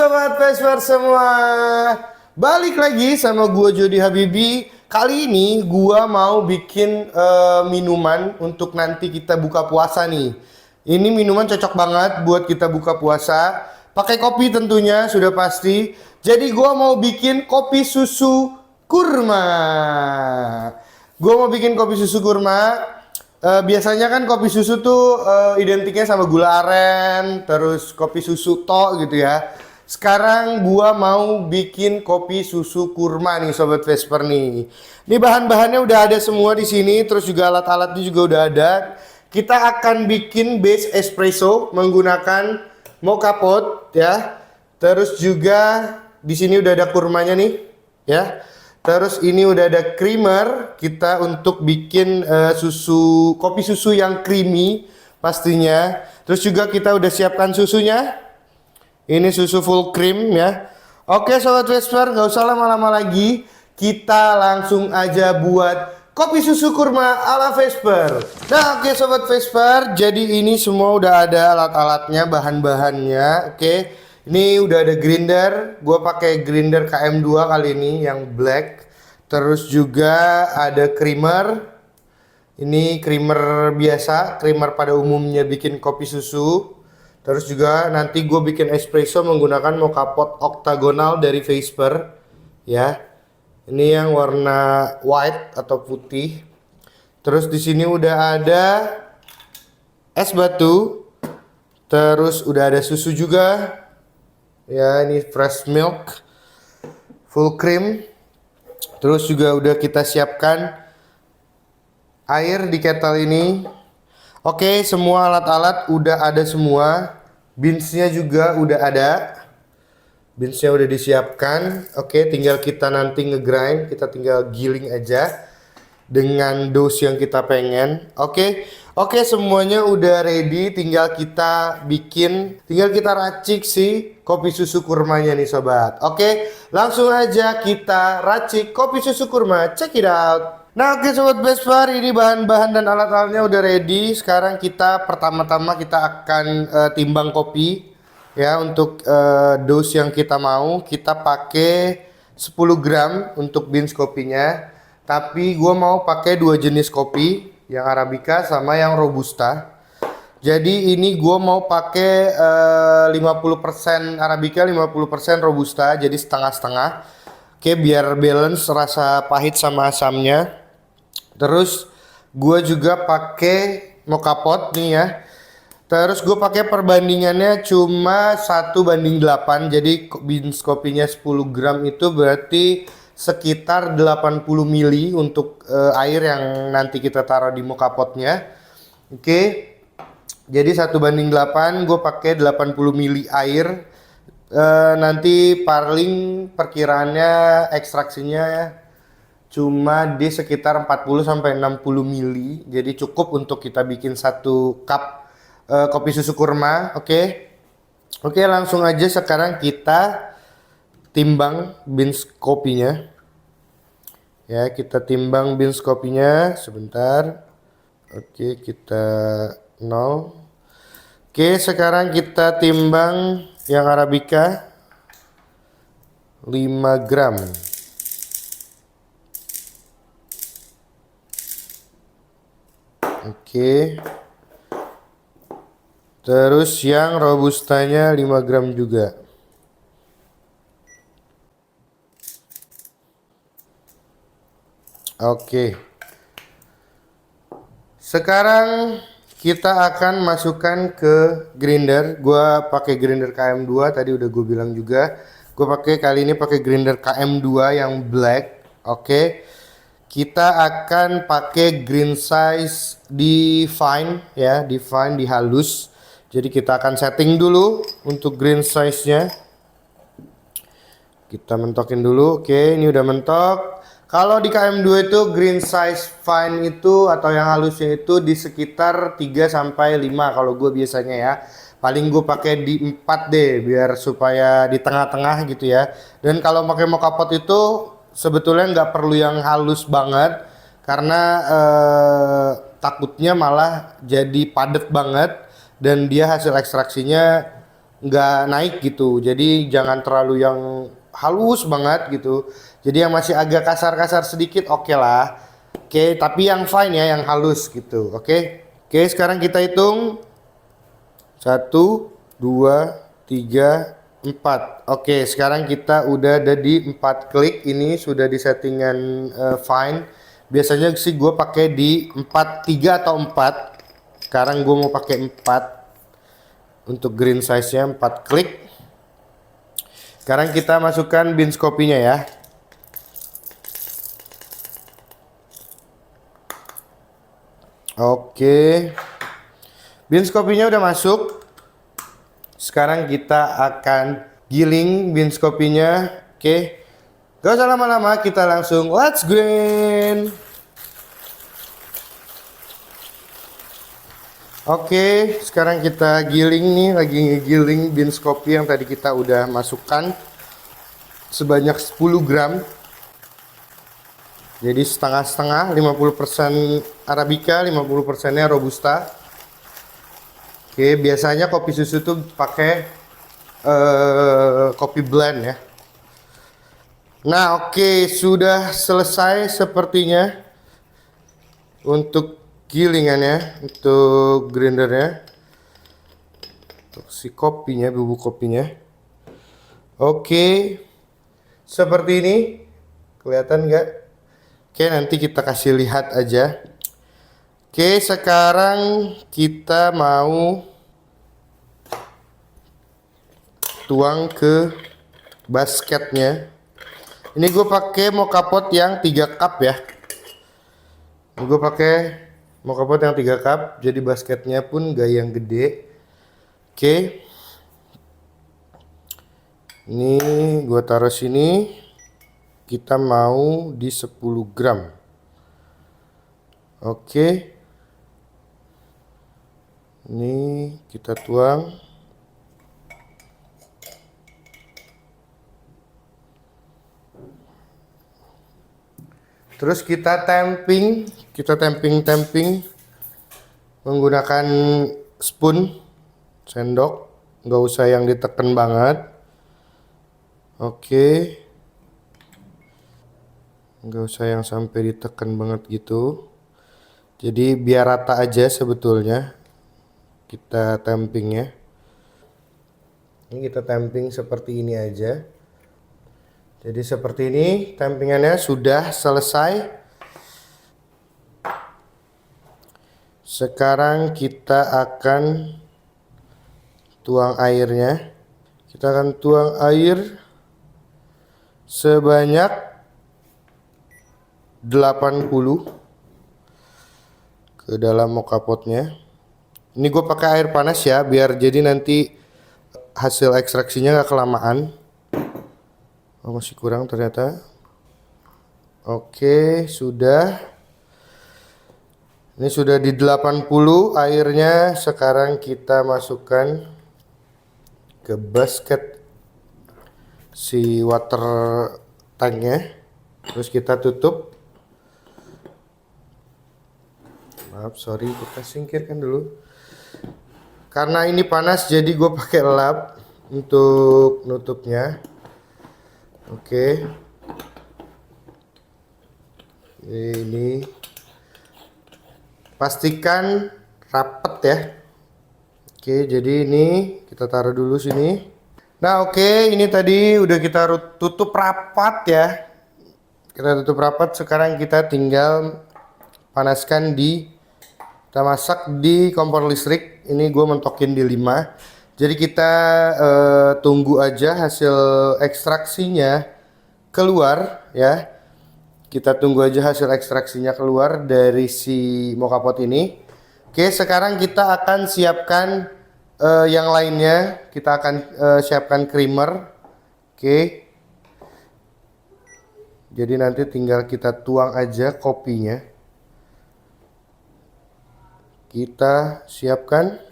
Sobat Vesper semua, balik lagi sama gua Jody Habibi. Kali ini gua mau bikin minuman untuk nanti kita buka puasa nih. Ini minuman cocok banget buat kita buka puasa. Pakai kopi tentunya sudah pasti. Jadi gua mau bikin kopi susu kurma. Gua mau bikin kopi susu kurma. Biasanya kan kopi susu tuh identiknya sama gula aren, terus kopi susu tok gitu ya. Sekarang gua mau bikin kopi susu kurma nih Sobat Vesper nih. Ini bahan-bahannya udah ada semua di sini, terus juga alat-alatnya juga udah ada. Kita akan bikin base espresso menggunakan mocha pot ya. Terus juga di sini udah ada kurmanya nih ya. Terus ini udah ada creamer kita untuk bikin kopi susu yang creamy pastinya. Terus juga kita udah siapkan susunya. Ini susu full cream ya. Oke Sobat Vesper, nggak usah lama-lama lagi. Kita langsung aja buat kopi susu kurma ala Vesper. Nah oke Sobat Vesper, jadi ini semua udah ada alat-alatnya, bahan-bahannya. Oke. Ini udah ada grinder, gue pakai grinder KM2 kali ini yang black. Terus juga ada creamer. Ini creamer biasa, creamer pada umumnya bikin kopi susu. Terus juga nanti gue bikin espresso menggunakan mocha pot oktagonal dari Vesper. Ya, ini yang warna white atau putih. Terus di sini udah ada es batu. Terus udah ada susu juga. Ya, ini fresh milk, full cream. Terus juga udah kita siapkan air di kettle ini. Oke, semua alat-alat udah ada semua. Beansnya juga udah ada. Beansnya udah disiapkan. Oke, tinggal kita nanti ngegrind. Kita tinggal giling aja dengan dose yang kita pengen. Oke, semuanya udah ready, tinggal kita racik si kopi susu kurmanya nih sobat. Oke, langsung aja kita racik kopi susu kurma. Check it out. Nah oke Sobat Vesper, ini bahan-bahan dan alat-alatnya udah ready. Sekarang kita pertama-tama kita akan timbang kopi ya. Untuk dose yang kita mau, kita pakai 10 gram untuk beans kopinya. Tapi gue mau pakai dua jenis kopi, yang Arabica sama yang Robusta. Jadi ini gue mau pakai 50% Arabica, 50% Robusta, jadi setengah-setengah. Oke, biar balance rasa pahit sama asamnya. Terus gue juga pakai mocha pot nih ya. Terus gue pakai perbandingannya cuma 1:8. Jadi beans kopinya 10 gram itu berarti sekitar 80 mili untuk air yang nanti kita taruh di mocha potnya. Oke. Jadi 1:8 gue pakai 80 mili air. Nanti paling perkiraannya ekstraksinya cuma di sekitar 40 sampai 60 mili. Jadi cukup untuk kita bikin 1 cup kopi susu kurma. Oke, langsung aja sekarang kita timbang beans kopinya. Ya, kita timbang beans kopinya sebentar. Oke, kita 0. Oke, sekarang kita timbang yang Arabica 5 gram. Oke. Terus yang Robustanya 5 gram juga. Oke. Sekarang kita akan masukkan ke grinder. Gua pakai grinder KM2 tadi udah gue bilang juga. Gue kali ini pakai grinder KM2 yang black. Oke. Kita akan pakai green size di fine ya, di fine, di halus. Jadi kita akan setting dulu untuk green size-nya. Kita mentokin dulu. Oke, ini udah mentok. Kalau di KM2 itu green size fine itu atau yang halusnya itu di sekitar 3 sampai 5 kalau gue biasanya ya. Paling gue pakai di 4 deh biar supaya di tengah-tengah gitu ya. Dan kalau pakai mocha pot itu sebetulnya nggak perlu yang halus banget karena takutnya malah jadi padat banget dan dia hasil ekstraksinya nggak naik gitu. Jadi jangan terlalu yang halus banget gitu. Jadi yang masih agak kasar-kasar sedikit oke lah. Oke, tapi yang fine ya, yang halus gitu. Oke. Oke, sekarang kita hitung 1, 2, 3, 4. Oke, sekarang kita udah ada di 4 klik. Ini sudah di settingan fine. Biasanya sih gue pakai di 4, 3 atau 4. Sekarang gue mau pakai 4. Untuk green size nya 4 klik. Sekarang kita masukkan beans kopinya ya. Oke, beans kopinya udah masuk. Sekarang kita akan giling beans kopinya. Oke, gak usah lama-lama, kita langsung let's grind. Oke, sekarang kita giling nih, lagi ngegiling beans kopi yang tadi kita udah masukkan sebanyak 10 gram. Jadi setengah-setengah, 50% Arabica, 50%-nya Robusta. Oke, biasanya kopi susu tuh pakai kopi blend ya. Nah, oke, sudah selesai sepertinya untuk gilingannya, untuk grindernya, untuk si kopinya, bubuk kopinya. Oke, seperti ini, kelihatan nggak? Oke, nanti kita kasih lihat aja. Oke, sekarang kita mau tuang ke basketnya. Ini gue pakai mocha pot yang 3 cup ya. Gue pakai mocha pot yang 3 cup, jadi basketnya pun gak yang gede. Oke, ini gue taruh sini. Kita mau di 10 gram. Oke, ini kita tuang. Terus kita tamping menggunakan spoon, sendok, nggak usah yang ditekan banget. Oke, nggak usah yang sampai ditekan banget gitu. Jadi biar rata aja sebetulnya kita tampingnya. Ini kita tamping seperti ini aja. Jadi seperti ini, tampingannya sudah selesai. Sekarang kita akan tuang airnya. Kita akan tuang air sebanyak 80 ke dalam mocha potnya. Ini gue pakai air panas ya, biar jadi nanti hasil ekstraksinya gak kelamaan. Oh, masih kurang ternyata. Oke, sudah. Ini sudah di 80 airnya. Sekarang kita masukkan ke basket si water tanknya. Terus kita tutup. Maaf, sorry, kita singkirkan dulu. Karena ini panas, jadi gue pakai lap untuk nutupnya. Oke, ini pastikan rapet ya. Oke, jadi ini kita taruh dulu sini. Nah, oke, ini tadi udah kita tutup rapat ya. Kita tutup rapat. Sekarang kita tinggal panaskan kita masak di kompor listrik. Ini gue mentokin di 5. Jadi kita tunggu aja hasil ekstraksinya keluar ya. Kita tunggu aja hasil ekstraksinya keluar dari si mocha pot ini. Oke, sekarang kita akan siapkan yang lainnya. Kita akan siapkan creamer. Oke. Jadi nanti tinggal kita tuang aja kopinya. Kita siapkan.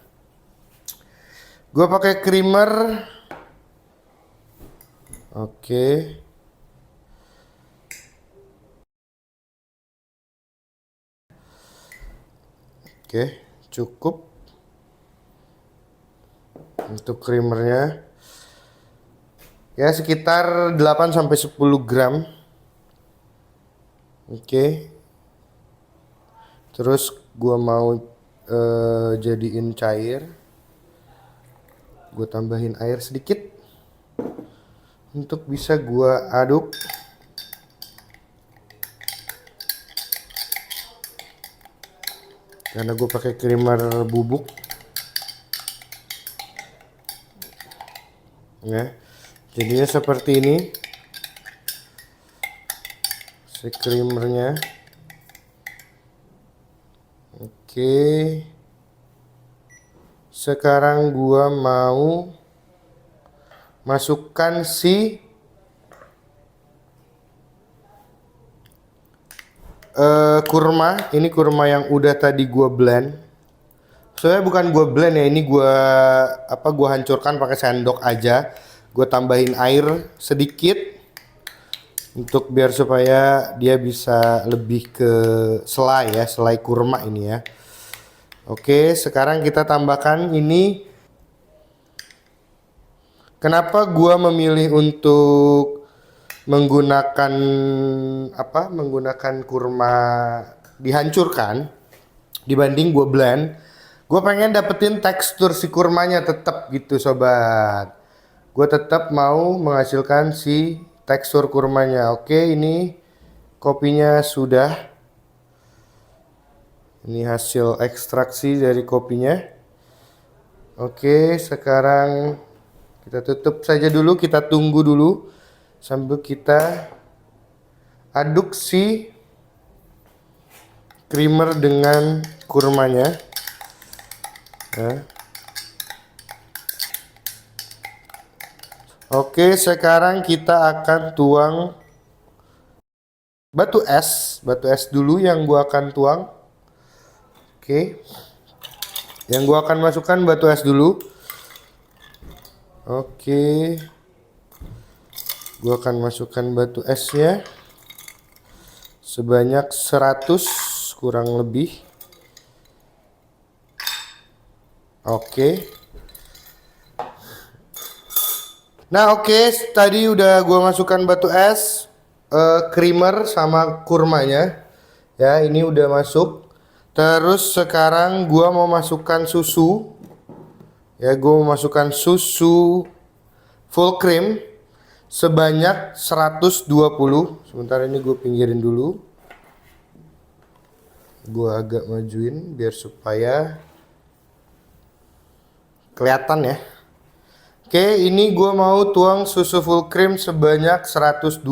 Gue pakai creamer. Oke. Oke, cukup. Untuk creamernya ya sekitar 8-10 gram. Oke. Terus gua mau jadiin cair. Gue tambahin air sedikit untuk bisa gua aduk. Karena gue pakai creamer bubuk. Ya. Jadinya seperti ini. Si creamernya. Oke. Sekarang gua mau masukkan si kurma. Ini kurma yang udah tadi gua blend. Soalnya bukan gua blend ya, ini gua hancurkan pakai sendok aja. Gua tambahin air sedikit untuk biar supaya dia bisa lebih ke selai ya, selai kurma ini ya. Oke, sekarang kita tambahkan ini. Kenapa gua memilih untuk menggunakan kurma dihancurkan dibanding gue blend? Gue pengen dapetin tekstur si kurmanya tetap gitu sobat. Gue tetap mau menghasilkan si tekstur kurmanya. Oke, ini kopinya sudah. Ini hasil ekstraksi dari kopinya. Oke, sekarang kita tutup saja dulu, kita tunggu dulu sambil kita aduk si creamer dengan kurmanya ya. Oke, sekarang kita akan tuang batu es dulu yang gua akan tuang. Oke, yang gua akan masukkan batu es dulu. Oke, gue akan masukkan batu esnya sebanyak 100 kurang lebih. Oke. Nah oke, tadi udah gue masukkan batu es, creamer sama kurmanya. Ya ini udah masuk. Terus sekarang gue mau masukkan susu. Ya gue mau masukkan susu full cream sebanyak 120. Sebentar ini gue pinggirin dulu. Gue agak majuin biar supaya kelihatan ya. Oke, ini gue mau tuang susu full cream sebanyak 120.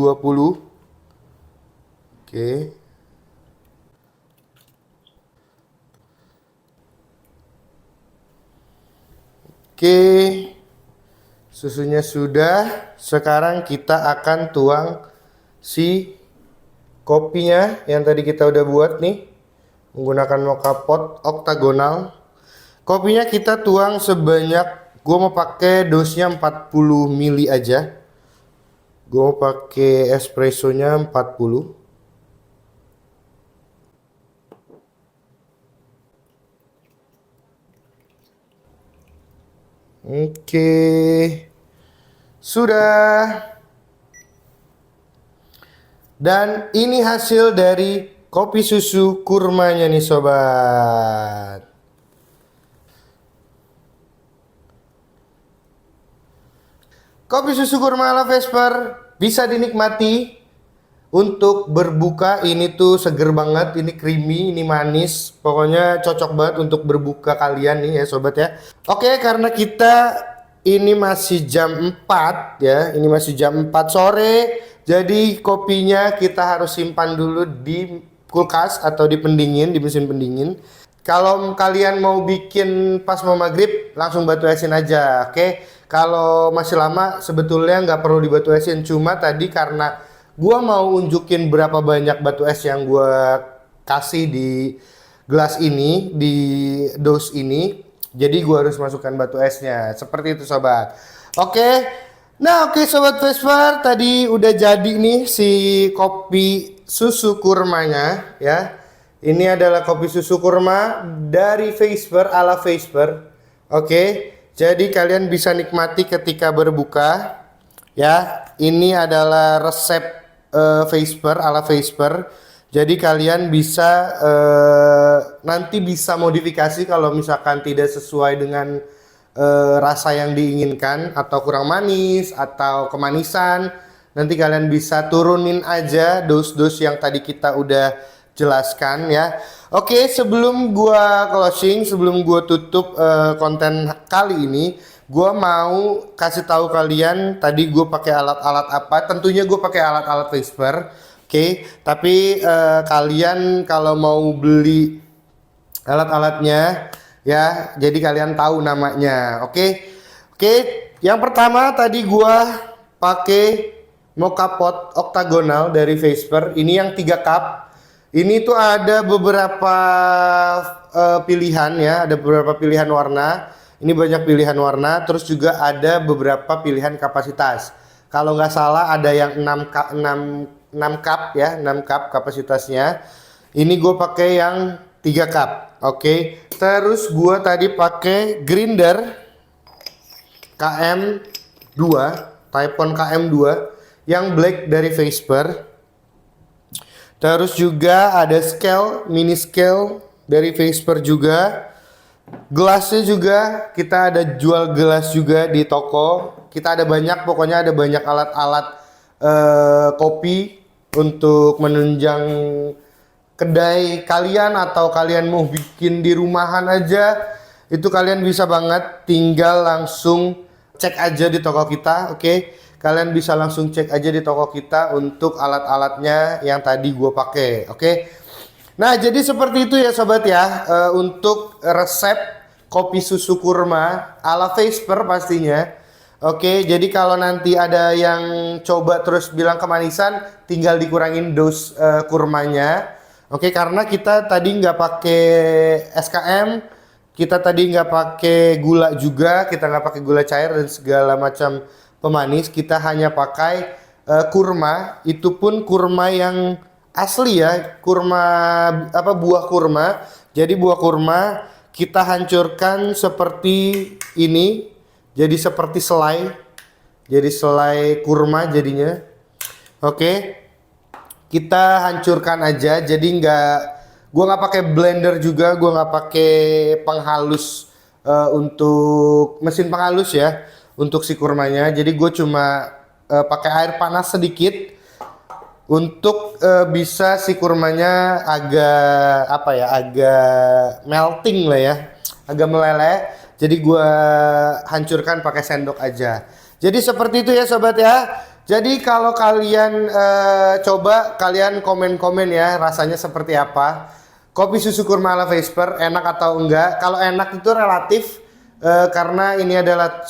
Oke. Oke. Susunya sudah. Sekarang kita akan tuang si kopinya yang tadi kita udah buat nih menggunakan mocha pot oktagonal. Kopinya kita tuang sebanyak, gue mau pakai dosnya 40 ml aja. Gue mau pakai espressonya 40. Oke. Sudah. Dan ini hasil dari kopi susu kurmanya nih sobat. Kopi susu kurma ala Vesper bisa dinikmati untuk berbuka. Ini tuh seger banget, ini creamy, ini manis. Pokoknya cocok banget untuk berbuka kalian nih ya sobat ya. Oke, karena kita ini masih jam 4 ya. Ini masih jam 4 sore. Jadi kopinya kita harus simpan dulu di kulkas atau di pendingin, di mesin pendingin. Kalau kalian mau bikin pas mau maghrib, langsung batu esin aja, oke? Kalau masih lama, sebetulnya nggak perlu dibatu esin. Cuma tadi karena gua mau unjukin berapa banyak batu es yang gua kasih di gelas ini, di dos ini, jadi gua harus masukkan batu esnya. Seperti itu sobat. Oke. Nah oke sobat Vesper, tadi udah jadi nih si kopi susu kurmanya ya. Ini adalah kopi susu kurma dari Vesper ala Vesper. Oke. Jadi kalian bisa nikmati ketika berbuka. Ya, ini adalah resep Vesper ala Vesper. Jadi kalian bisa nanti bisa modifikasi kalau misalkan tidak sesuai dengan rasa yang diinginkan atau kurang manis atau kemanisan. Nanti kalian bisa turunin aja dos-dos yang tadi kita udah jelaskan ya. Oke, sebelum gua closing, sebelum gua tutup konten kali ini, gua mau kasih tahu kalian tadi gua pakai alat-alat apa. Tentunya gua pakai alat-alat Vesper. Oke, tapi kalian kalau mau beli alat-alatnya ya, jadi kalian tahu namanya. Oke. Oke, yang pertama tadi gua pakai mocha pot oktagonal dari Vesper. Ini yang 3 cup. Ini tuh ada beberapa pilihan ya, ada beberapa pilihan warna. Ini banyak pilihan warna, terus juga ada beberapa pilihan kapasitas. Kalau nggak salah ada yang 6 cup ya, 6 cup kapasitasnya. Ini gue pakai yang 3 cup. Oke. Terus gue tadi pakai grinder KM2, Typhon KM2 yang black dari Vesper. Terus juga ada scale, mini scale dari Vesper juga. Gelasnya juga kita ada jual gelas juga di toko. Kita ada banyak, pokoknya ada banyak alat-alat kopi untuk menunjang kedai kalian atau kalian mau bikin di rumahan aja. Itu kalian bisa banget, tinggal langsung cek aja di toko kita, oke? Kalian bisa langsung cek aja di toko kita untuk alat-alatnya yang tadi gue pakai, oke? Nah, jadi seperti itu ya sobat ya, untuk resep kopi susu kurma ala Vesper pastinya. Oke, jadi kalau nanti ada yang coba terus bilang kemanisan, tinggal dikurangin dos kurmanya. Oke, karena kita tadi nggak pakai SKM, kita tadi nggak pakai gula juga, kita nggak pakai gula cair dan segala macam pemanis. Kita hanya pakai kurma, itu pun kurma yang asli ya, kurma apa, buah kurma. Jadi buah kurma kita hancurkan seperti ini, jadi seperti selai, jadi selai kurma jadinya. Oke, kita hancurkan aja. Jadi gua nggak pakai blender juga, gua nggak pakai penghalus untuk mesin penghalus ya untuk si kurmanya. Jadi gue cuma pakai air panas sedikit untuk bisa si kurmanya agak apa ya, agak melting lah ya, agak meleleh. Jadi gue hancurkan pakai sendok aja. Jadi seperti itu ya sobat ya. Jadi kalau kalian coba, kalian komen-komen ya rasanya seperti apa. Kopi susu kurma ala Vesper enak atau enggak? Kalau enak itu relatif, karena ini adalah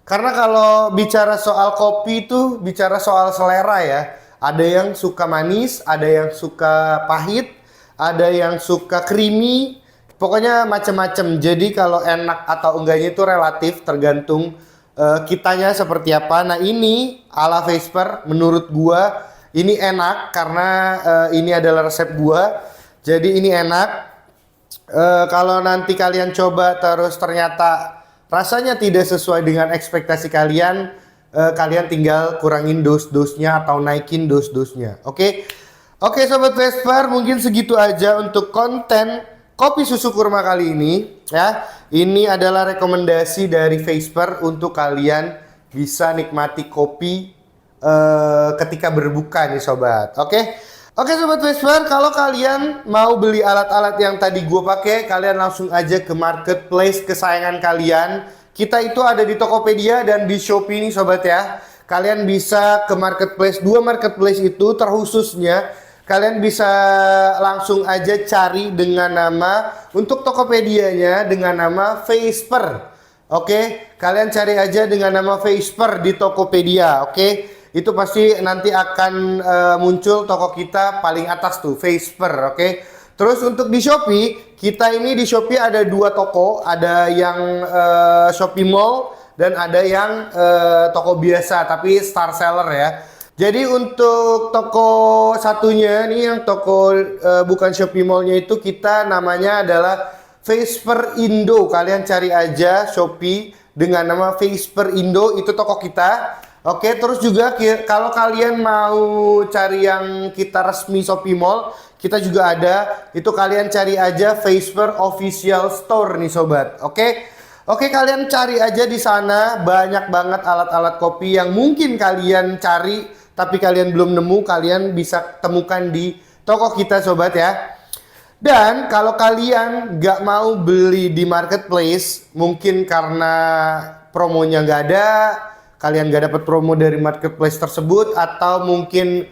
karena kalau bicara soal kopi itu bicara soal selera ya. Ada yang suka manis, ada yang suka pahit, ada yang suka creamy, pokoknya macam-macam. Jadi kalau enak atau enggaknya itu relatif, tergantung kitanya seperti apa. Nah, ini ala Vesper menurut gua ini enak karena ini adalah resep gua. Jadi ini enak. Kalau nanti kalian coba terus ternyata rasanya tidak sesuai dengan ekspektasi kalian, kalian tinggal kurangin dos-dosnya atau naikin dos-dosnya. Oke? Oke sobat Vesper, mungkin segitu aja untuk konten kopi susu kurma kali ini ya. Ini adalah rekomendasi dari Vesper untuk kalian bisa nikmati kopi ketika berbuka nih sobat. Oke? Oke sobat Vesper, kalau kalian mau beli alat-alat yang tadi gue pakai, kalian langsung aja ke marketplace kesayangan kalian. Kita itu ada di Tokopedia dan di Shopee nih sobat ya. Kalian bisa ke marketplace, 2 marketplace itu terkhususnya kalian bisa langsung aja cari dengan nama, untuk Tokopedianya dengan nama Vesper. Oke, kalian cari aja dengan nama Vesper di Tokopedia, oke? Itu pasti nanti akan muncul toko kita paling atas tuh, Vesper, oke? Terus untuk di Shopee, kita ini di Shopee ada 2 toko, ada yang Shopee Mall dan ada yang toko biasa tapi star seller ya. Jadi untuk toko satunya nih, yang toko bukan Shopee Mall-nya itu kita namanya adalah Vesper Indo. Kalian cari aja Shopee dengan nama Vesper Indo, itu toko kita. Oke, terus juga kalau kalian mau cari yang kita resmi Shopee Mall, kita juga ada. Itu kalian cari aja Vesper Official Store nih sobat. Oke, kalian cari aja di sana, banyak banget alat-alat kopi yang mungkin kalian cari tapi kalian belum nemu, kalian bisa temukan di toko kita sobat ya. Dan kalau kalian nggak mau beli di marketplace, mungkin karena promonya nggak ada, kalian nggak dapat promo dari marketplace tersebut, atau mungkin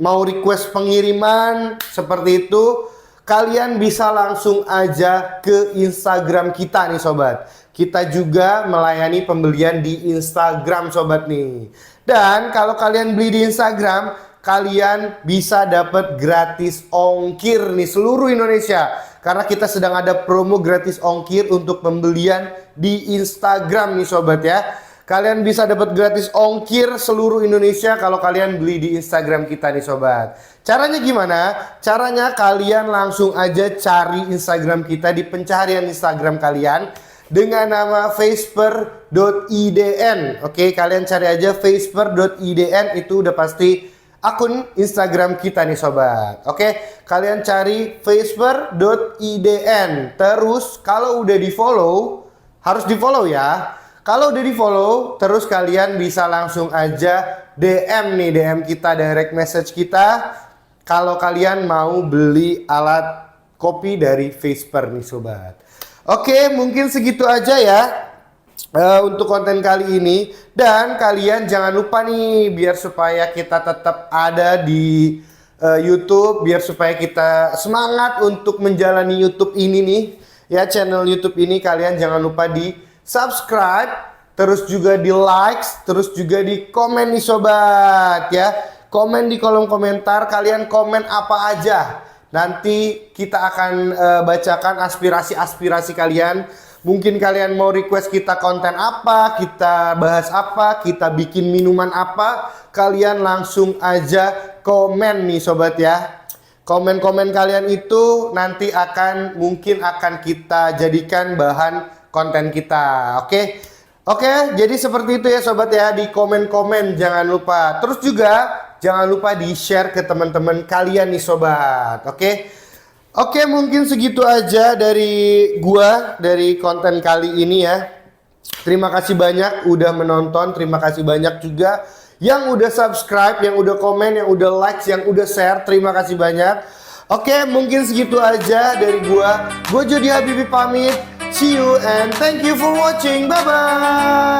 mau request pengiriman seperti itu, kalian bisa langsung aja ke Instagram kita nih sobat. Kita juga melayani pembelian di Instagram sobat nih. Dan kalau kalian beli di Instagram, kalian bisa dapat gratis ongkir nih seluruh Indonesia. Karena kita sedang ada promo gratis ongkir untuk pembelian di Instagram nih sobat ya. Kalian bisa dapat gratis ongkir seluruh Indonesia kalau kalian beli di Instagram kita nih sobat. Caranya gimana? Caranya kalian langsung aja cari Instagram kita di pencarian Instagram kalian dengan nama vesper.idn. Oke, kalian cari aja vesper.idn, itu udah pasti akun Instagram kita nih sobat. Oke, kalian cari vesper.idn. Terus kalau udah di follow, harus di follow ya. Kalau udah di follow, terus kalian bisa langsung aja DM kita, direct message kita, kalau kalian mau beli alat kopi dari Vesper nih sobat. Oke, mungkin segitu aja ya untuk konten kali ini. Dan kalian jangan lupa nih, biar supaya kita tetap ada di YouTube, biar supaya kita semangat untuk menjalani YouTube ini nih ya, channel YouTube ini, kalian jangan lupa di subscribe, terus juga di like, terus juga di komen nih sobat ya. Komen di kolom komentar, kalian komen apa aja, nanti kita akan bacakan aspirasi-aspirasi kalian. Mungkin kalian mau request kita konten apa, kita bahas apa, kita bikin minuman apa, kalian langsung aja komen nih sobat ya. Komen-komen kalian itu nanti mungkin akan kita jadikan bahan konten kita. Oke, jadi seperti itu ya sobat ya, di komen-komen jangan lupa. Terus juga jangan lupa di-share ke teman-teman kalian nih sobat. Oke, mungkin segitu aja dari gua, dari konten kali ini ya. Terima kasih banyak udah menonton, terima kasih banyak juga yang udah subscribe, yang udah komen, yang udah like, yang udah share. Terima kasih banyak. Oke, mungkin segitu aja dari gua. Gua Jody Habibie pamit. See you and thank you for watching. Bye bye.